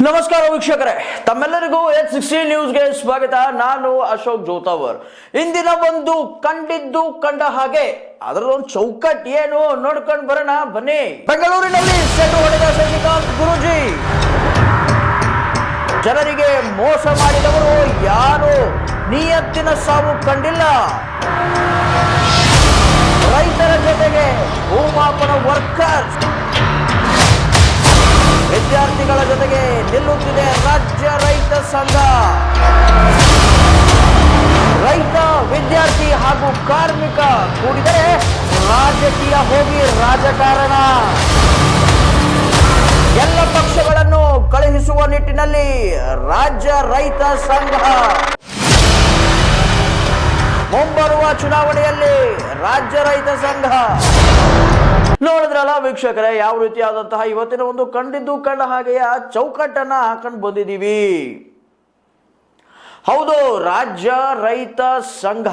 ನಮಸ್ಕಾರ ವೀಕ್ಷಕರೇ, ತಮ್ಮೆಲ್ಲರಿಗೂ H16 ನ್ಯೂಸ್ಗೆ ಸ್ವಾಗತ. ನಾನು ಅಶೋಕ್ ಜೋತಾವರ್. ಇಂದಿನ ಒಂದು ಕಂಡ ಹಾಗೆ ಅದರ ಒಂದು ಚೌಕಟ್ಟು ಏನು ನೋಡ್ಕೊಂಡು ಬರೋಣ ಬನ್ನಿ. ಬೆಂಗಳೂರಿನಲ್ಲಿ ಸೆಟ್ ಹೊಡೆದ ಶಶಿಕಾಂತ್ ಗುರೂಜಿ. ಜನರಿಗೆ ಮೋಸ ಮಾಡಿದವರು ಯಾರು ನಿಯತ್ತಿನ ಸಾವು ಕಂಡಿಲ್ಲ. ರೈತರ ಜೊತೆಗೆ ಭೂಮಾಪನ ವರ್ಕರ್ಸ್, ವಿದ್ಯಾರ್ಥಿಗಳ ಜೊತೆಗೆ ನಿಲ್ಲುತ್ತಿದೆ ರಾಜ್ಯ ರೈತ ಸಂಘ. ರೈತ, ವಿದ್ಯಾರ್ಥಿ ಹಾಗೂ ಕಾರ್ಮಿಕ ಕೂಡಿದರೆ ರಾಜಕೀಯ ಹೋಗಿ ರಾಜಕಾರಣ. ಎಲ್ಲ ಪಕ್ಷಗಳನ್ನು ಕಳುಹಿಸುವ ನಿಟ್ಟಿನಲ್ಲಿ ರಾಜ್ಯ ರೈತ ಸಂಘ. ಮುಂಬರುವ ಚುನಾವಣೆಯಲ್ಲಿ ರಾಜ್ಯ ರೈತ ಸಂಘ. ನೋಡಿದ್ರಲ್ಲ ವೀಕ್ಷಕರೇ, ಯಾವ ರೀತಿಯಾದಂತಹ ಇವತ್ತಿನ ಒಂದು ಕಂಡ ಹಾಗೆಯ ಚೌಕಟ್ಟನ್ನ ಹಾಕೊಂಡು ಬಂದಿದ್ದೀವಿ. ಹೌದು, ರಾಜ್ಯ ರೈತ ಸಂಘ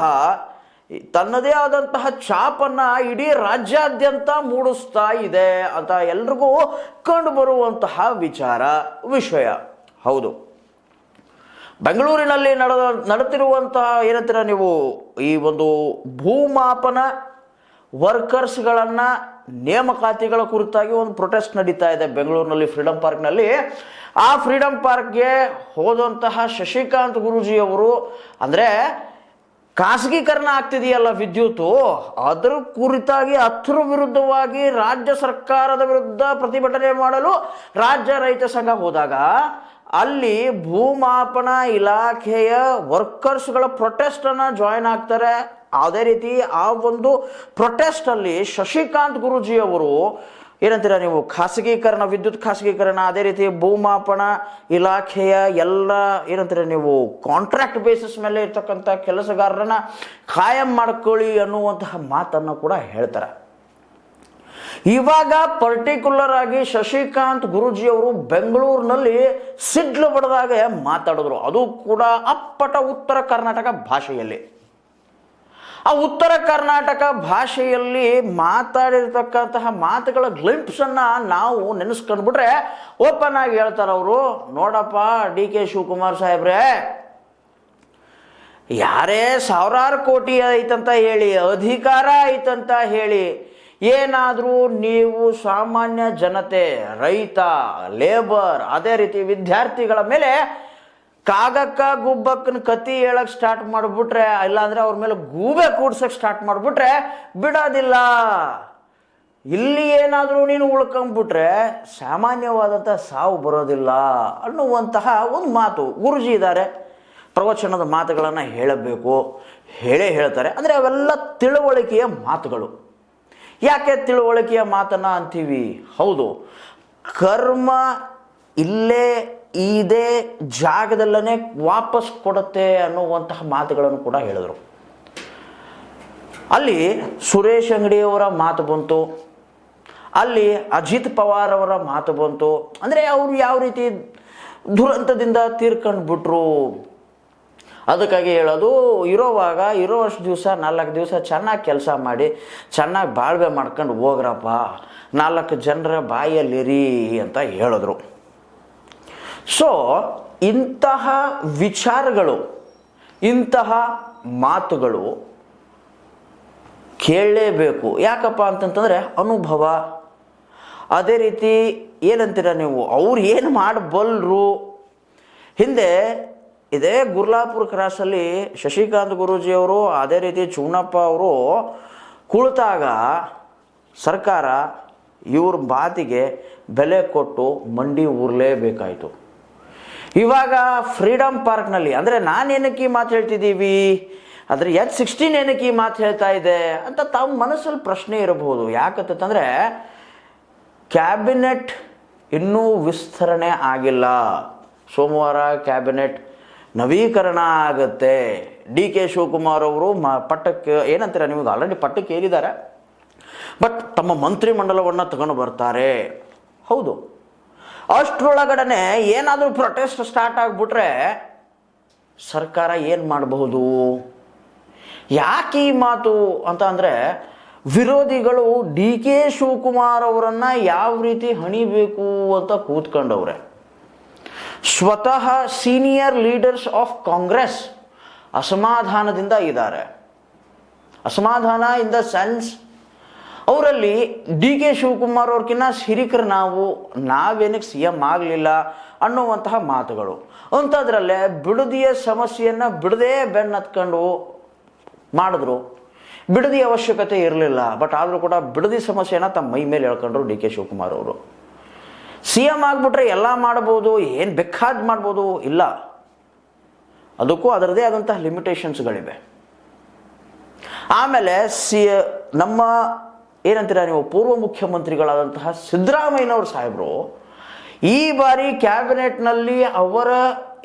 ತನ್ನದೇ ಆದಂತಹ ಛಾಪನ್ನ ಇಡೀ ರಾಜ್ಯಾದ್ಯಂತ ಮೂಡಿಸ್ತಾ ಇದೆ ಅಂತ ಎಲ್ರಿಗೂ ಕಂಡು ಬರುವಂತಹ ವಿಷಯ. ಹೌದು, ಬೆಂಗಳೂರಿನಲ್ಲಿ ನಡೆತಿರುವಂತಹ ಏನಂತೀರ ನೀವು, ಈ ಒಂದು ಭೂಮಾಪನ ವರ್ಕರ್ಸ್ಗಳನ್ನು ನೇಮಕಾತಿಗಳ ಕುರಿತಾಗಿ ಒಂದು ಪ್ರೊಟೆಸ್ಟ್ ನಡೀತಾ ಇದೆ ಬೆಂಗಳೂರಿನಲ್ಲಿ ಫ್ರೀಡಂ ಪಾರ್ಕ್ನಲ್ಲಿ. ಆ ಫ್ರೀಡಂ ಪಾರ್ಕ್ಗೆ ಹೋದಂತಹ ಶಶಿಕಾಂತ್ ಗುರೂಜಿಯವರು, ಅಂದರೆ ಖಾಸಗೀಕರಣ ಆಗ್ತಿದೆಯಲ್ಲ ವಿದ್ಯುತ್, ಅದರ ಕುರಿತಾಗಿ ಅದರ ವಿರುದ್ಧವಾಗಿ ರಾಜ್ಯ ಸರ್ಕಾರದ ವಿರುದ್ಧ ಪ್ರತಿಭಟನೆ ಮಾಡಲು ರಾಜ್ಯ ರೈತ ಸಂಘ ಹೋದಾಗ ಅಲ್ಲಿ ಭೂಮಾಪನ ಇಲಾಖೆಯ ವರ್ಕರ್ಸ್ಗಳ ಪ್ರೊಟೆಸ್ಟನ್ನು ಜಾಯಿನ್ ಆಗ್ತಾರೆ. ಅದೇ ರೀತಿ ಆ ಒಂದು ಪ್ರೊಟೆಸ್ಟ್ ಅಲ್ಲಿ ಶಶಿಕಾಂತ್ ಗುರೂಜಿ ಅವರು ಏನಂತೀರ ನೀವು, ಖಾಸಗೀಕರಣ, ವಿದ್ಯುತ್ ಖಾಸಗೀಕರಣ, ಅದೇ ರೀತಿ ಭೂಮಾಪನ ಇಲಾಖೆಯ ಎಲ್ಲ ಏನಂತೀರ ನೀವು ಕಾಂಟ್ರಾಕ್ಟ್ ಬೇಸಿಸ್ ಮೇಲೆ ಇರ್ತಕ್ಕಂಥ ಕೆಲಸಗಾರರನ್ನ ಕಾಯಂ ಮಾಡ್ಕೊಳ್ಳಿ ಅನ್ನುವಂತಹ ಮಾತನ್ನು ಕೂಡ ಹೇಳ್ತಾರೆ. ಇವಾಗ ಪರ್ಟಿಕ್ಯುಲರ್ ಆಗಿ ಶಶಿಕಾಂತ್ ಗುರೂಜಿ ಅವರು ಬೆಂಗಳೂರಿನಲ್ಲಿ ಸಿಡ್ಲು ಬಡದಾಗ ಮಾತಾಡಿದ್ರು, ಅದು ಕೂಡ ಅಪ್ಪಟ ಉತ್ತರ ಕರ್ನಾಟಕ ಭಾಷೆಯಲ್ಲಿ. ಆ ಉತ್ತರ ಕರ್ನಾಟಕ ಭಾಷೆಯಲ್ಲಿ ಮಾತಾಡಿರ್ತಕ್ಕಂತಹ ಮಾತುಗಳ ಗ್ಲಿಂಪ್ಸನ್ನು ನಾವು ನೆನೆಸ್ಕೊಂಡ್ಬಿಟ್ರೆ ಓಪನ್ ಆಗಿ ಹೇಳ್ತಾರೆ ಅವರು, ನೋಡಪ್ಪ DK ಶಿವಕುಮಾರ್ ಸಾಹೇಬ್ರೆ, ಯಾರೇ ಸಾವಿರಾರು ಕೋಟಿ ಐತಂತ ಹೇಳಿ, ಅಧಿಕಾರ ಐತಂತ ಹೇಳಿ, ಏನಾದರೂ ನೀವು ಸಾಮಾನ್ಯ ಜನತೆ, ರೈತ, ಲೇಬರ್, ಅದೇ ರೀತಿ ವಿದ್ಯಾರ್ಥಿಗಳ ಮೇಲೆ ಕಾಗಕ್ಕ ಗುಬ್ಬಕ್ಕನ ಕತಿ ಹೇಳಕ್ ಸ್ಟಾರ್ಟ್ ಮಾಡಿಬಿಟ್ರೆ, ಇಲ್ಲಾಂದ್ರೆ ಅವ್ರ ಮೇಲೆ ಗೂಬೆ ಕೂಡ್ಸಕ್ ಸ್ಟಾರ್ಟ್ ಮಾಡಿಬಿಟ್ರೆ ಬಿಡೋದಿಲ್ಲ. ಇಲ್ಲಿ ಏನಾದರೂ ನೀನು ಉಳ್ಕೊಂಡ್ಬಿಟ್ರೆ ಸಾಮಾನ್ಯವಾದಂಥ ಸಾವು ಬರೋದಿಲ್ಲ ಅನ್ನುವಂತಹ ಒಂದು ಮಾತು ಗುರುಜಿ ಇದ್ದಾರೆ. ಪ್ರವಚನದ ಮಾತುಗಳನ್ನು ಹೇಳಬೇಕು, ಹೇಳ್ತಾರೆ. ಅಂದರೆ ಅವೆಲ್ಲ ತಿಳುವಳಿಕೆಯ ಮಾತುಗಳು. ಯಾಕೆ ತಿಳುವಳಿಕೆಯ ಮಾತನ್ನ ಅಂತೀವಿ? ಹೌದು, ಕರ್ಮ ಇಲ್ಲೇ ಇದೇ ಜಾಗದಲ್ಲೇ ವಾಪಸ್ ಕೊಡುತ್ತೆ ಅನ್ನುವಂತಹ ಮಾತುಗಳನ್ನು ಕೂಡ ಹೇಳಿದರು. ಅಲ್ಲಿ ಸುರೇಶ್ ಅಂಗಡಿಯವರ ಮಾತು ಬಂತು, ಅಲ್ಲಿ ಅಜಿತ್ ಪವಾರ್ ಅವರ ಮಾತು ಬಂತು. ಅಂದರೆ ಅವರು ಯಾವ ರೀತಿ ದುರಂತದಿಂದ ತೀರ್ಕೊಂಡು ಬಿಟ್ರು. ಅದಕ್ಕಾಗಿ ಹೇಳೋದು, ಇರೋವಷ್ಟು ದಿವಸ 4 ದಿವಸ ಚೆನ್ನಾಗಿ ಕೆಲಸ ಮಾಡಿ ಚೆನ್ನಾಗಿ ಬಾಳ್ವೆ ಮಾಡ್ಕೊಂಡು ಹೋಗ್ರಪ್ಪ, 4 ಜನರ ಬಾಯಲ್ಲಿರಿ ಅಂತ ಹೇಳಿದ್ರು. ಸೊ ಇಂತಹ ವಿಚಾರಗಳು, ಇಂತಹ ಮಾತುಗಳು ಕೇಳಲೇಬೇಕು. ಯಾಕಪ್ಪ ಅಂತಂತಂದರೆ ಅನುಭವ. ಅದೇ ರೀತಿ ಏನಂತೀರ ನೀವು, ಅವ್ರು ಏನು ಮಾಡಬಲ್ಲರು. ಹಿಂದೆ ಇದೇ ಗುರ್ಲಾಪುರ ಕ್ರಾಸಲ್ಲಿ ಶಶಿಕಾಂತ್ ಗುರೂಜಿಯವರು, ಅದೇ ರೀತಿ ಚೂಣಪ್ಪ ಅವರು ಕುಳಿತಾಗ ಸರ್ಕಾರ ಇವ್ರ ಮಾತಿಗೆ ಬೆಲೆ ಕೊಟ್ಟು ಮಂಡಿ ಊರ್ಲೇಬೇಕಾಯಿತು. ಇವಾಗ ಫ್ರೀಡಂ ಪಾರ್ಕ್ನಲ್ಲಿ, ಅಂದರೆ ನಾನೇನಕ್ಕೆ ಈ ಮಾತು ಹೇಳ್ತಿದ್ದೀವಿ, ಅಂದರೆ H16 ಏನಕ್ಕೆ ಈ ಮಾತು ಹೇಳ್ತಾ ಇದೆ ಅಂತ ತಮ್ಮ ಮನಸ್ಸಲ್ಲಿ ಪ್ರಶ್ನೆ ಇರಬಹುದು. ಯಾಕಂತಂದರೆ ಕ್ಯಾಬಿನೆಟ್ ಇನ್ನೂ ವಿಸ್ತರಣೆ ಆಗಿಲ್ಲ. ಸೋಮವಾರ ಕ್ಯಾಬಿನೆಟ್ ನವೀಕರಣ ಆಗುತ್ತೆ. DK ಶಿವಕುಮಾರ್ ಅವರು ಪಟ್ಟಕ್ಕೆ ಏನಂತೀರ ನಿಮಗೆ, ಆಲ್ರೆಡಿ ಪಟ್ಟಕ್ಕೆ ಏರಿದ್ದಾರೆ, ಬಟ್ ತಮ್ಮ ಮಂತ್ರಿಮಂಡಲವನ್ನು ತಗೊಂಡು ಬರ್ತಾರೆ. ಹೌದು, ಅಷ್ಟರೊಳಗಡೆ ಏನಾದರೂ ಪ್ರೊಟೆಸ್ಟ್ ಸ್ಟಾರ್ಟ್ ಆಗಿಬಿಟ್ರೆ ಸರ್ಕಾರ ಏನು ಮಾಡಬಹುದು? ಯಾಕೆ ಈ ಮಾತು ಅಂತ ಅಂದರೆ, ವಿರೋಧಿಗಳು DK ಶಿವಕುಮಾರ್ ಅವರನ್ನು ಯಾವ ರೀತಿ ಹಣಿಬೇಕು ಅಂತ ಕೂತ್ಕೊಂಡವ್ರೆ. ಸ್ವತಃ ಸೀನಿಯರ್ ಲೀಡರ್ಸ್ ಆಫ್ ಕಾಂಗ್ರೆಸ್ ಅಸಮಾಧಾನದಿಂದ ಇದ್ದಾರೆ. ಅಸಮಾಧಾನ ಇನ್ ದ ಸೆನ್ಸ್ ಅವರಲ್ಲಿ ಡಿ ಕೆ ಶಿವಕುಮಾರ್ ಅವ್ರಕ್ಕಿಂತ ಹಿರಿಕರು ನಾವೇನಕ್ಕೆ ಸಿ ಎಂ ಆಗಲಿಲ್ಲ ಅನ್ನುವಂತಹ ಮಾತುಗಳು. ಅಂಥದ್ರಲ್ಲೇ ಬಿಡದಿಯ ಸಮಸ್ಯೆಯನ್ನು ಬಿಡದೇ ಬೆನ್ನತ್ಕೊಂಡು ಮಾಡಿದ್ರು. ಬಿಡದಿ ಅವಶ್ಯಕತೆ ಇರಲಿಲ್ಲ, ಬಟ್ ಆದರೂ ಕೂಡ ಬಿಡದಿ ಸಮಸ್ಯೆನ ತಮ್ಮ ಮೈ ಮೇಲೆ ಹೇಳ್ಕೊಂಡ್ರು ಡಿ ಕೆ ಶಿವಕುಮಾರ್ ಅವರು. ಸಿ ಎಂ ಆಗಿಬಿಟ್ರೆ ಎಲ್ಲ ಮಾಡ್ಬೋದು, ಏನು ಬೇಕಾದ್ ಮಾಡ್ಬೋದು, ಇಲ್ಲ, ಅದಕ್ಕೂ ಅದರದೇ ಆದಂತಹ ಲಿಮಿಟೇಷನ್ಸ್ಗಳಿವೆ. ಆಮೇಲೆ ನಮ್ಮ ಏನಂತೀರ ನೀವು, ಪೂರ್ವ ಮುಖ್ಯಮಂತ್ರಿಗಳಾದಂತಹ ಸಿದ್ದರಾಮಯ್ಯನವರು ಸಾಹೇಬರು ಈ ಬಾರಿ ಕ್ಯಾಬಿನೆಟ್ನಲ್ಲಿ ಅವರ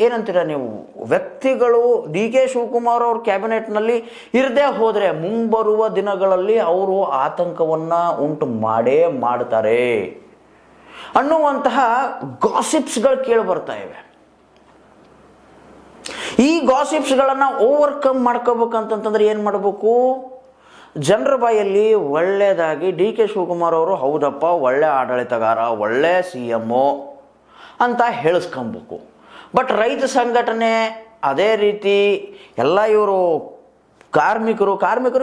ಏನಂತೀರ ನೀವು ವ್ಯಕ್ತಿಗಳು ಡಿ ಕೆ ಶಿವಕುಮಾರ್ ಅವ್ರ ಕ್ಯಾಬಿನೆಟ್ನಲ್ಲಿ ಇರದೇ ಹೋದರೆ ಮುಂಬರುವ ದಿನಗಳಲ್ಲಿ ಅವರು ಆತಂಕವನ್ನು ಉಂಟು ಮಾಡೇ ಮಾಡ್ತಾರೆ ಅನ್ನುವಂತಹ ಗಾಸಿಪ್ಸ್ಗಳು ಕೇಳಿ ಬರ್ತಾ ಇವೆ. ಈ ಗಾಸಿಪ್ಸ್ಗಳನ್ನು ಓವರ್ಕಮ್ ಮಾಡ್ಕೋಬೇಕಂತಂದ್ರೆ ಏನು ಮಾಡಬೇಕು? ಜನರ ಬಾಯಲ್ಲಿ ಒಳ್ಳೆಯದಾಗಿ ಡಿ ಕೆ ಶಿವಕುಮಾರ್ ಅವರು ಹೌದಪ್ಪ ಒಳ್ಳೆ ಆಡಳಿತಗಾರ, ಒಳ್ಳೆ ಸಿ ಎಮ್ಮು ಅಂತ ಹೇಳಿಸ್ಕೊಬೇಕು. ಬಟ್ ರೈತ ಸಂಘಟನೆ ಅದೇ ರೀತಿ ಎಲ್ಲ ಇವರು ಕಾರ್ಮಿಕರು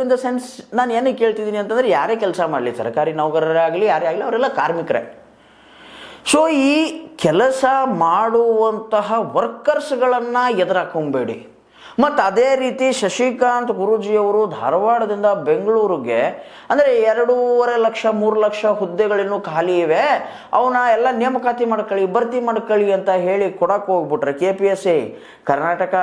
ಇನ್ ದ ಸೆನ್ಸ್ ನಾನು ಏನಕ್ಕೆ ಕೇಳ್ತಿದ್ದೀನಿ ಅಂತಂದರೆ ಯಾರೇ ಕೆಲಸ ಮಾಡಲಿ, ಸರ್ಕಾರಿ ನೌಕರರೇ ಆಗಲಿ ಯಾರೇ ಆಗಲಿ ಅವರೆಲ್ಲ ಕಾರ್ಮಿಕರೇ. ಸೊ ಈ ಕೆಲಸ ಮಾಡುವಂತಹ ವರ್ಕರ್ಸ್ಗಳನ್ನು ಎದುರಾಕೊಂಬೇಡಿ. ಮತ್ತು ಅದೇ ರೀತಿ ಶಶಿಕಾಂತ್ ಗುರೂಜಿಯವರು ಧಾರವಾಡದಿಂದ ಬೆಂಗಳೂರಿಗೆ ಅಂದರೆ 2.5 ಲಕ್ಷ 3 ಲಕ್ಷ ಹುದ್ದೆಗಳಿನ್ನೂ ಖಾಲಿ ಇವೆ, ಅವನ್ನ ಎಲ್ಲ ನೇಮಕಾತಿ ಮಾಡ್ಕೊಳ್ಳಿ, ಭರ್ತಿ ಮಾಡ್ಕೊಳ್ಳಿ ಅಂತ ಹೇಳಿ ಕೊಡಕ್ಕೆ ಹೋಗ್ಬಿಟ್ರೆ KPSC ಕರ್ನಾಟಕ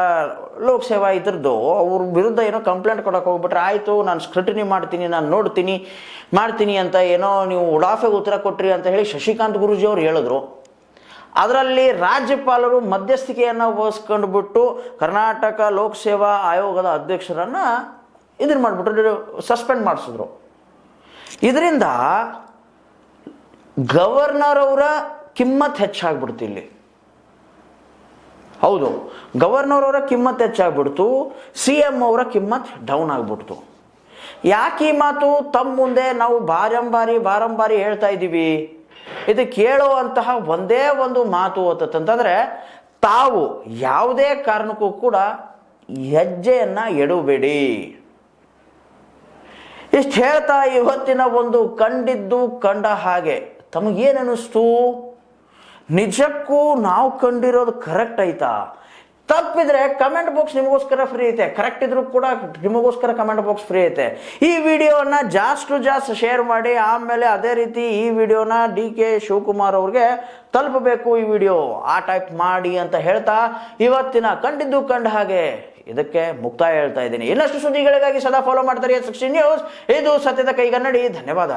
ಲೋಕಸೇವಾ ಇದ್ರದ್ದು ಅವ್ರ ವಿರುದ್ಧ ಏನೋ ಕಂಪ್ಲೇಂಟ್ ಕೊಡಕ್ಕೆ ಹೋಗ್ಬಿಟ್ರೆ ಆಯಿತು ನಾನು ಸ್ಕ್ರೂಟಿನಿ ಮಾಡ್ತೀನಿ, ನಾನು ಮಾಡ್ತೀನಿ ಅಂತ ಏನೋ ನೀವು ಉಡಾಫೆಗೆ ಉತ್ತರ ಕೊಟ್ರಿ ಅಂತ ಹೇಳಿ ಶಶಿಕಾಂತ್ ಗುರೂಜಿ ಅವರು ಹೇಳಿದ್ರು. ಅದರಲ್ಲಿ ರಾಜ್ಯಪಾಲರು ಮಧ್ಯಸ್ಥಿಕೆಯನ್ನು ವಹಿಸ್ಕೊಂಡ್ಬಿಟ್ಟು ಕರ್ನಾಟಕ ಲೋಕಸೇವಾ ಆಯೋಗದ ಅಧ್ಯಕ್ಷರನ್ನು ಇದನ್ನು ಮಾಡಿಬಿಟ್ರು, ಸಸ್ಪೆಂಡ್ ಮಾಡಿಸಿದ್ರು. ಇದರಿಂದ ಗವರ್ನರ್ ಅವರ ಕಿಮ್ಮತ್ ಹೆಚ್ಚಾಗ್ಬಿಡ್ತು. ಇಲ್ಲಿ ಹೌದು, ಗವರ್ನರ್ ಅವರ ಕಿಮ್ಮತ್ ಹೆಚ್ಚಾಗ್ಬಿಡ್ತು, CM ಅವರ ಕಿಮ್ಮತ್ ಡೌನ್ ಆಗ್ಬಿಡ್ತು. ಯಾಕೆ ಈ ಮಾತು ತಮ್ಮ ಮುಂದೆ ನಾವು ಬಾರಂಬಾರಿ ಹೇಳ್ತಾ ಇದ್ದೀವಿ? ಇದು ಕೇಳುವಂತಹ ಒಂದೇ ಒಂದು ಮಾತು ಅಂತಂದ್ರೆ ತಾವು ಯಾವುದೇ ಕಾರಣಕ್ಕೂ ಕೂಡ ಹೆಜ್ಜೆಯನ್ನ ಎಡಬೇಡಿ. ಇಷ್ಟು ಹೇಳ್ತಾ ಇವತ್ತಿನ ಒಂದು ಕಂಡ ಹಾಗೆ ತಮಗೇನಿಸ್ತು? ನಿಜಕ್ಕೂ ನಾವು ಕಂಡಿರೋದು ಕರೆಕ್ಟ್ ಆಯ್ತಾ? ತಪ್ಪಿದ್ರೆ ಕಮೆಂಟ್ ಬಾಕ್ಸ್ ನಿಮಗೋಸ್ಕರ ಫ್ರೀ ಐತೆ, ಕರೆಕ್ಟ್ ಇದ್ರೂ ಕೂಡ ನಿಮಗೋಸ್ಕರ ಕಮೆಂಟ್ ಬಾಕ್ಸ್ ಫ್ರೀ ಐತೆ. ಈ ವಿಡಿಯೋನ ಜಾಸ್ತಿ ಶೇರ್ ಮಾಡಿ. ಆಮೇಲೆ ಅದೇ ರೀತಿ ಈ ವಿಡಿಯೋನ DK ಶಿವಕುಮಾರ್ ಅವ್ರಿಗೆ ತಲುಪಬೇಕು, ಈ ವಿಡಿಯೋ ಆ ಟೈಪ್ ಮಾಡಿ ಅಂತ ಹೇಳ್ತಾ ಇವತ್ತಿನ ಕಂಡ ಹಾಗೆ ಇದಕ್ಕೆ ಮುಕ್ತಾಯ ಹೇಳ್ತಾ ಇದ್ದೀನಿ. ಇನ್ನಷ್ಟು ಸುದ್ದಿಗಳಿಗಾಗಿ ಸದಾ ಫಾಲೋ ಮಾಡ್ತಾರೆ 16 ನ್ಯೂಸ್. ಇದು ಸತ್ಯದ ಕೈಗನ್ನಡಿ. ಧನ್ಯವಾದ.